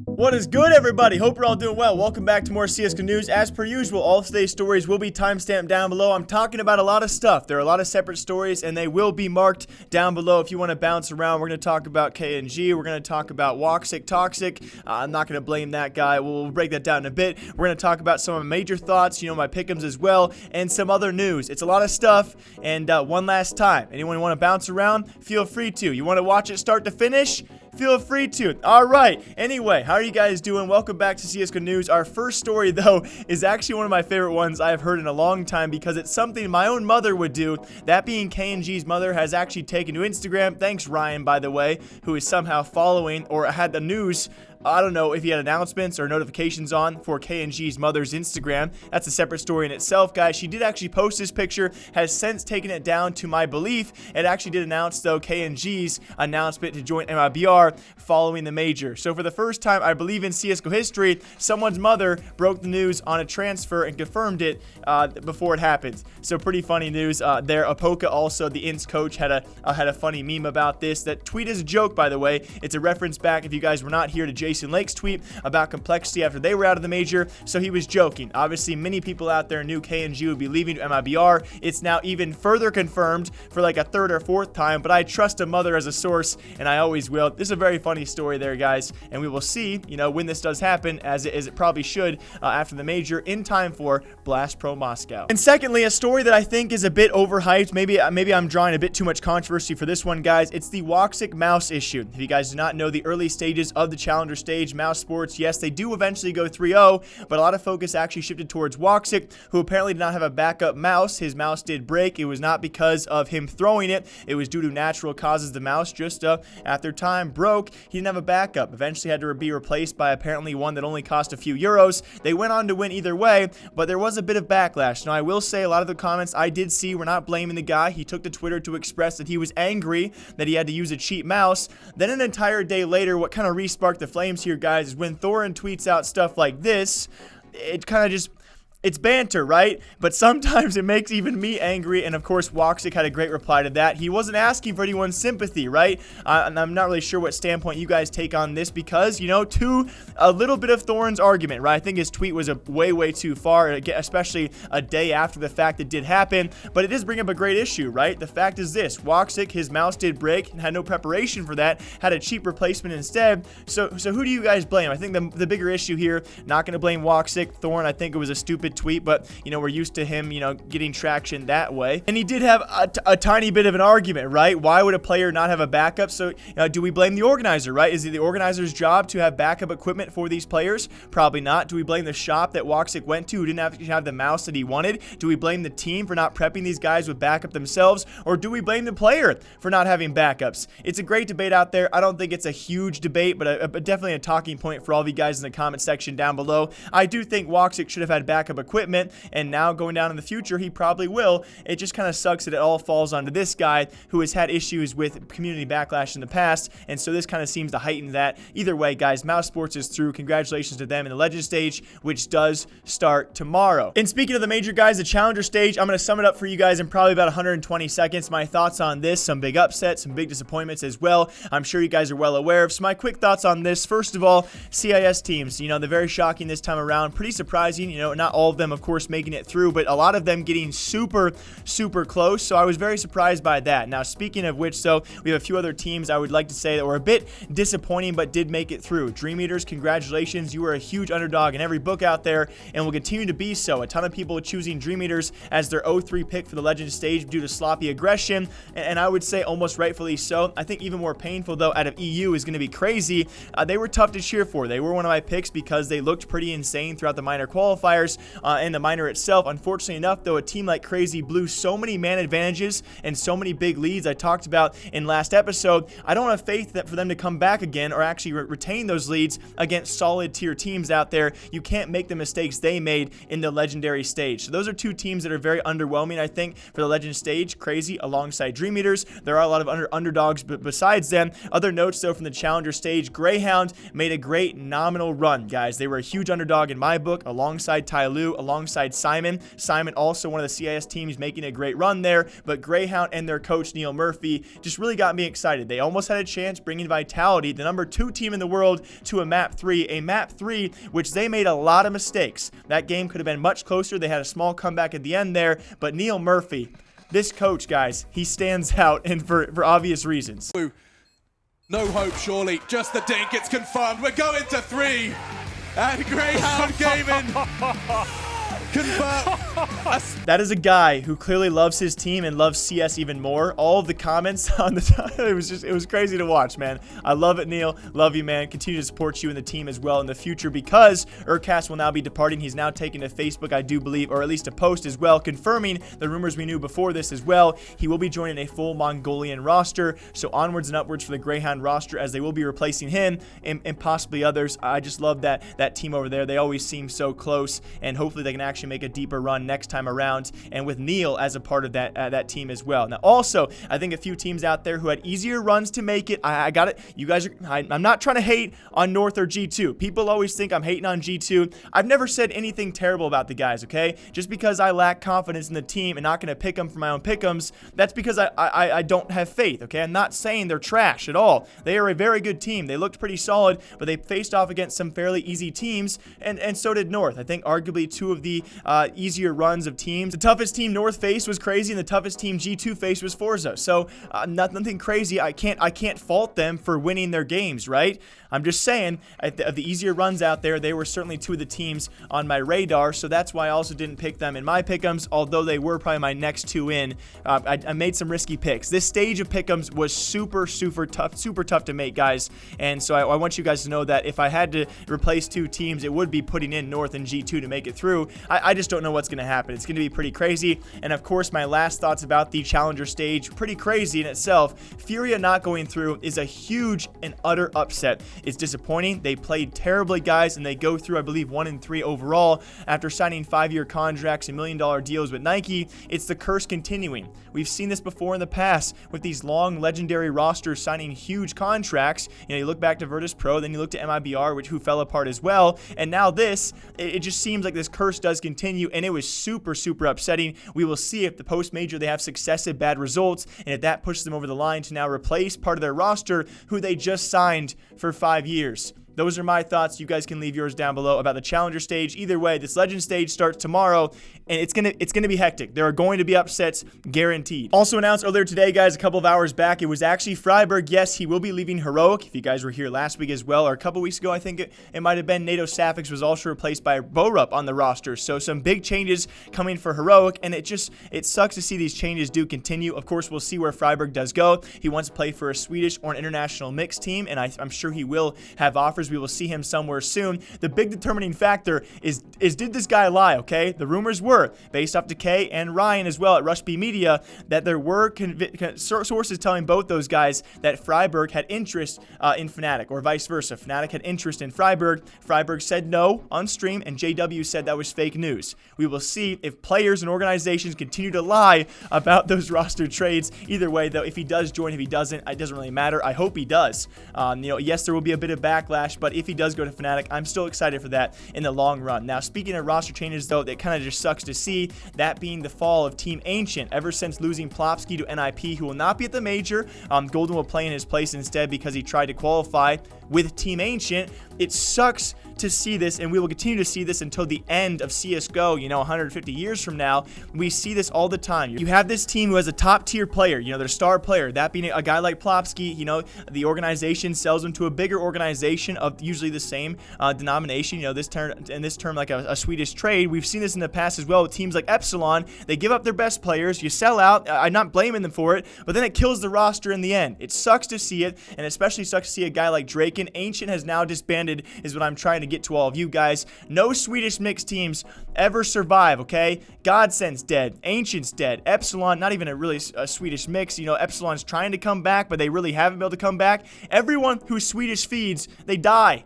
What is good, everybody? Hope you're all doing well. Welcome back to more CSGO news. As per usual, all of today's stories will be timestamped down below. I'm talking about a lot of stuff. There are a lot of separate stories, and they will be marked down below if you want to bounce around. We're going to talk about kNg's. We're going to talk about W0xic Toxic. I'm not going to blame that guy. We'll break that down in a bit. We're going to talk about some of my major thoughts, my pick'ems as well, and some other news. It's a lot of stuff, and one last time, anyone want to bounce around? Feel free to. You want to watch it start to finish? Feel free to. All right. Anyway, how are you guys doing? Welcome back to CSGO News. Our first story, though, is actually one of my favorite ones I've heard in a long time because it's something my own mother would do. That being kNg's mother has actually taken to Instagram. Thanks, Ryan, by the way, who is somehow following or had the news. I don't know if he had announcements or notifications on for kNg's mother's Instagram. That's a separate story in itself, guys. She did actually post this picture, has since taken it down to my belief. It actually did announce, though, kNg's announcement to join MiBR following the major. So for the first time, I believe in CSGO history, someone's mother broke the news on a transfer and confirmed it before it happened. So pretty funny news there. Apoka, also the Ints coach, had a funny meme about this. That tweet is a joke, by the way. It's a reference back, if you guys were not here, to Jason Lake's tweet about complexity after they were out of the major, so he was joking. Obviously, many people out there knew kNg would be leaving to MiBR. It's now even further confirmed for like a third or fourth time, but I trust a mother as a source, and I always will. This is a very funny story there, guys, and we will see, when this does happen, as it probably should after the major, in time for Blast Pro Moscow. And secondly, a story that I think is a bit overhyped. Maybe I'm drawing a bit too much controversy for this one, guys. It's the W0xic mouse issue. If you guys do not know the early stages of the Challenger stage, mouse sports, yes, they do eventually go 3-0, but a lot of focus actually shifted towards W0xic, who apparently did not have a backup mouse. His mouse did break. It was not because of him throwing it. It was due to natural causes. The mouse just, after time, broke. He didn't have a backup. Eventually had to be replaced by apparently one that only cost a few euros. They went on to win either way, but there was a bit of backlash. Now, I will say a lot of the comments I did see were not blaming the guy. He took to Twitter to express that he was angry that he had to use a cheap mouse. Then an entire day later, what kind of re-sparked the flames here, guys, is when Thorin tweets out stuff like this. It kind of just... It's banter, right? But sometimes it makes even me angry, and of course, W0xic had a great reply to that. He wasn't asking for anyone's sympathy, right? And I'm not really sure what standpoint you guys take on this because, to a little bit of Thorin's argument, right? I think his tweet was way too far, especially a day after the fact it did happen, but it does bring up a great issue, right? The fact is this: W0xic, his mouse did break and had no preparation for that, had a cheap replacement instead. So who do you guys blame? I think the bigger issue here, not going to blame W0xic. Thorin, I think it was a stupid tweet, but we're used to him getting traction that way, and he did have a tiny bit of an argument, right? Why would a player not have a backup? So do we blame the organizer, right? Is it the organizer's job to have backup equipment for these players? Probably not. Do we blame the shop that W0xic went to who didn't have the mouse that he wanted? Do we blame the team for not prepping these guys with backup themselves, or do we blame the player for not having backups? It's a great debate out there. I don't think it's a huge debate, but definitely a talking point for all of you guys in the comment section down below. I do think W0xic should have had backup equipment, and now going down in the future, he probably will. It just kind of sucks that it all falls onto this guy who has had issues with community backlash in the past, and so this kind of seems to heighten that. Either way, guys, Mouse Sports is through. Congratulations to them in the Legend stage, which does start tomorrow. And speaking of the major, guys, the Challenger stage, I'm going to sum it up for you guys in probably about 120 seconds. My thoughts on this: some big upsets, some big disappointments as well. I'm sure you guys are well aware of. So my quick thoughts on this: first of all, CIS teams, they're very shocking this time around. Pretty surprising, not all of them, of course, making it through, but a lot of them getting super close. So I was very surprised by that. Now, speaking of which, so we have a few other teams I would like to say that were a bit disappointing but did make it through. Dream Eaters, congratulations. You were a huge underdog in every book out there and will continue to be so. A ton of people choosing Dream Eaters as their 0-3 pick for the Legend stage due to sloppy aggression, and I would say almost rightfully so. I think even more painful, though, out of EU is going to be crazy. They were tough to cheer for. They were one of my picks because they looked pretty insane throughout the minor qualifiers and the minor itself. Unfortunately enough, though, a team like Crazy blew so many man advantages and so many big leads I talked about in last episode. I don't have faith that for them to come back again or actually retain those leads against solid tier teams out there. You can't make the mistakes they made in the legendary stage. So those are two teams that are very underwhelming, I think, for the Legend stage. Crazy alongside Dream Eaters. There are a lot of underdogs, but besides them, other notes though from the Challenger stage: Grayhound made a great nominal run, guys. They were a huge underdog in my book alongside Tyloo. Blue alongside Simon. Simon also one of the CIS teams making a great run there, but Grayhound and their coach Neil Murphy just really got me excited. They almost had a chance bringing Vitality, the number 2 team in the world, to a map 3, which they made a lot of mistakes. That game could have been much closer. They had a small comeback at the end there, but Neil Murphy, this coach, guys, he stands out, and for obvious reasons. No hope, surely. Just the dink. It's confirmed. We're going to 3. And Grayhound Gaming convert. That is a guy who clearly loves his team and loves CS even more. All of the comments on the it was crazy to watch, man. I love it, Neil. Love you, man. Continue to support you and the team as well in the future, because Erkast will now be departing. He's now taken to Facebook, I do believe, or at least a post as well, confirming the rumors we knew before this as well. He will be joining a full Mongolian roster, so onwards and upwards for the Grayhound roster, as they will be replacing him and possibly others. I just love that team over there. They always seem so close, and hopefully they can actually make a deeper run next time around, and with Neil as a part of that team as well. Now, also, I think a few teams out there who had easier runs to make it. I got it. You guys are. I'm not trying to hate on North or G2. People always think I'm hating on G2. I've never said anything terrible about the guys. Okay, just because I lack confidence in the team and not going to pick them for my own pick'ems, that's because I don't have faith. Okay, I'm not saying they're trash at all. They are a very good team. They looked pretty solid, but they faced off against some fairly easy teams, and so did North. I think arguably 2 of the easier runs of teams. The toughest team North faced was Crazy, and the toughest team G2 faced was Forza. So nothing crazy. I can't fault them for winning their games, right? I'm just saying, of the easier runs out there, they were certainly 2 of the teams on my radar, so that's why I also didn't pick them in my pick'ems, although they were probably my next 2 in. I made some risky picks. This stage of pick'ems was super tough to make, guys, and so I want you guys to know that if I had to replace 2 teams, it would be putting in North and G2 to make it through. I just don't know what's going to happen. It's going to be pretty crazy, and of course, my last thoughts about the Challenger stage, pretty crazy in itself. Furia not going through is a huge and utter upset. It's disappointing. They played terribly, guys, and they go through, I believe, 1-3 overall after signing 5-year contracts and $1 million deals with Nike. It's the curse continuing. We've seen this before in the past with these long legendary rosters signing huge contracts. You know, you look back to Virtus Pro, then you look to MiBR, who fell apart as well, and now this, it just seems like this curse does continue, and it was super upsetting. We will see if the post-major they have successive bad results, and if that pushes them over the line to now replace part of their roster who they just signed for 5 years. Those are my thoughts. You guys can leave yours down below about the Challenger stage. Either way, this Legend stage starts tomorrow, and it's gonna be hectic. There are going to be upsets, guaranteed. Also announced earlier today, guys, a couple of hours back, it was actually Friberg. Yes, he will be leaving Heroic. If you guys were here last week as well, or a couple weeks ago, I think it might have been, NATO Sapphics was also replaced by Borup on the roster. So some big changes coming for Heroic, and it sucks to see these changes do continue. Of course, we'll see where Friberg does go. He wants to play for a Swedish or an international mixed team, and I'm sure he will have offers. We will see him somewhere soon. The big determining factor is did this guy lie, okay? The rumors were, based off Decay and Ryan as well at Rush B Media, that there were sources telling both those guys that Friberg had interest in Fnatic, or vice versa. Fnatic had interest in Friberg. Friberg said no on stream, and JW said that was fake news. We will see if players and organizations continue to lie about those roster trades. Either way, though, if he does join, if he doesn't, it doesn't really matter. I hope he does. Yes, there will be a bit of backlash, but if he does go to Fnatic, I'm still excited for that in the long run. Now, speaking of roster changes, though, that kind of just sucks to see, that being the fall of Team Ancient. Ever since losing Plopsky to NIP, who will not be at the major, Golden will play in his place instead because he tried to qualify with Team Ancient. It sucks to see this, and we will continue to see this until the end of CSGO, 150 years from now. We see this all the time. You have this team who has a top-tier player, their star player, that being a guy like Plopsky. The organization sells him to a bigger organization of usually the same denomination, this term like a Swedish trade. We've seen this in the past as well with teams like Epsilon. They give up their best players, you sell out. I'm not blaming them for it, but then it kills the roster in the end. It sucks to see it, and especially sucks to see a guy like Draken. Ancient has now disbanded, is what I'm trying to get to all of you guys. No Swedish mixed teams ever survive, okay? Godsend's dead. Ancient's dead. Epsilon, not even a Swedish mix. Epsilon's trying to come back, but they really haven't been able to come back. Everyone who Swedish feeds, they die.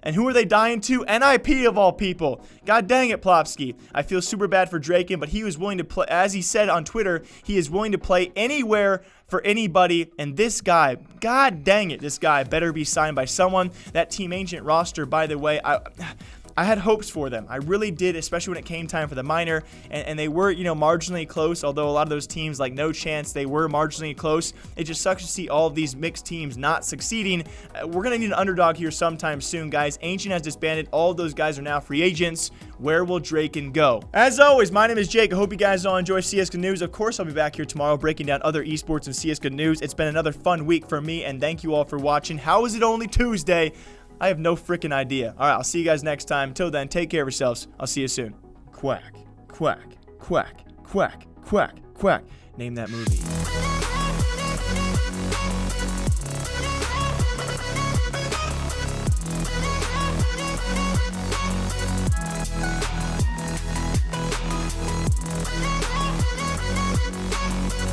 And who are they dying to? NIP of all people. God dang it, Plopsky. I feel super bad for Draken, but he was willing to play, as he said on Twitter, he is willing to play anywhere for anybody. And this guy, God dang it, this guy better be signed by someone. That Team Ancient roster, by the way, I had hopes for them. I really did, especially when it came time for the minor, and they were, you know, marginally close, although a lot of those teams like No Chance, they were marginally close. It just sucks to see all of these mixed teams not succeeding. We're going to need an underdog here sometime soon, guys. Ancient has disbanded. All of those guys are now free agents. Where will Draken go? As always, my name is Jake. I hope you guys all enjoy CSGO news. Of course, I'll be back here tomorrow breaking down other esports and CSGO news. It's been another fun week for me, and thank you all for watching. How is it only Tuesday? I have no freaking idea. All right, I'll see you guys next time. Till then, take care of yourselves. I'll see you soon. Quack, quack, quack, quack, quack, quack. Name that movie.